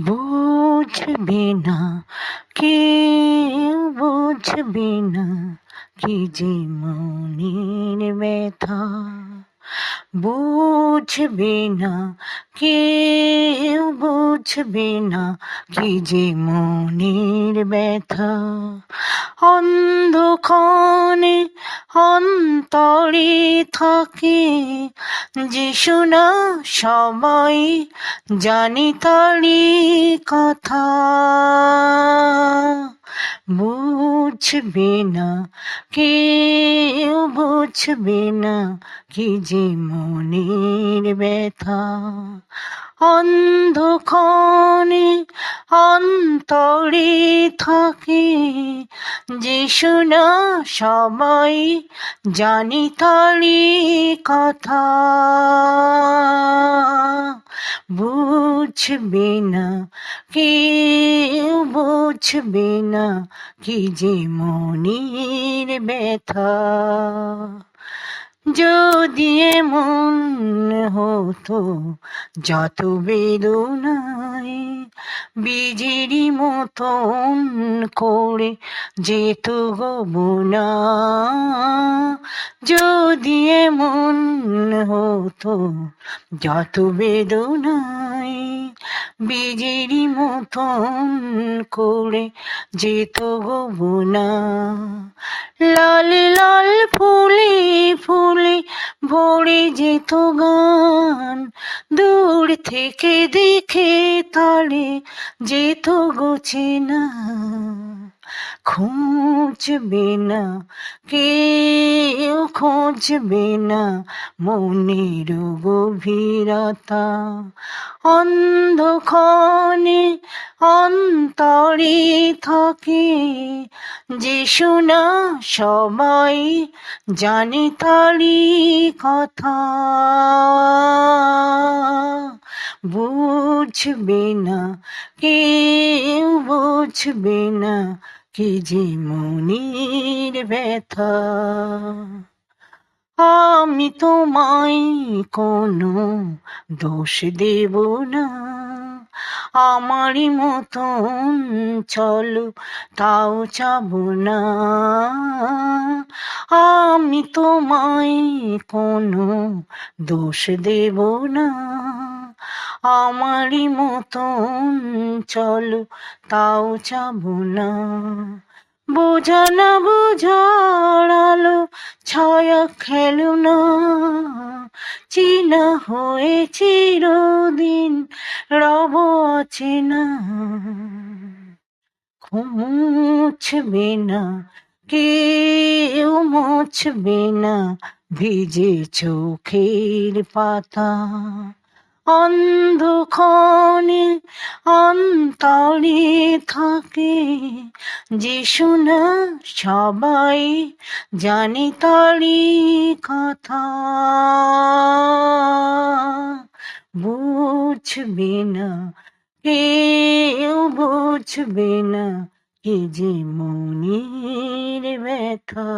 বুঝবে না, কেউ বুঝবে না, কি যে মনের ব্যথা। বুঝবে না, কেউ বুঝবে না, কি যে মনের ব্যথা। অন্ধক্ষণে অন্তরে থাকে যে শোনা সবাই, জানি তারি কথা। বুঝবে না, কেউ বুঝবে না, কি যে মনের ব্যথা। অন্ধক্ষণে অন্তরে থাকে যে শোনা সবাই, জানি তারি কথা। বুঝবে না, কেউ বুঝবে না, কি যে মনের ব্যথা। যদি এমন হতো যত বেদনায় বীজেরই মতন করে যেত গো বোনা। যদি এমন হতো যত বেদনায় বীজেরই মতন করে যেত গো বোনা। লাল লাল ফুলে ফুলে ভরে যেত গান, দূর থেকে দেখে তালে যেত গো চেনা। খুঁজবে না, কেউ খুঁজবে না, মনের গভীরতা। অন্ধক্ষণে অন্তরে থাকে যে শোনা সবাই, জানি তারি কথা। বুঝবে না, কেউ বুঝবে না, কি যে মনের ব্যথা। আমি তোমায় কোনো দোষ দেব না, আমারই মতন চলো তাও চাবো না। আমি তোমায় কোনো দোষ দেব না, আমারই মতন চলো তাও চাবো না। বোঝা না বোঝার আলো ছায়া খেলো না, চেনা হয়ে চিরদিন রব অচেনা। মুছবে না, কেউ মুছবে না, ভিজে চোখের পাতা। অন্ধক্ষণে অন্তরে থাকে যে শোনা সবাই, জানি তারি কথা। বুঝবে না, কেউ বুঝবে না, কি যে মনের ব্যথা।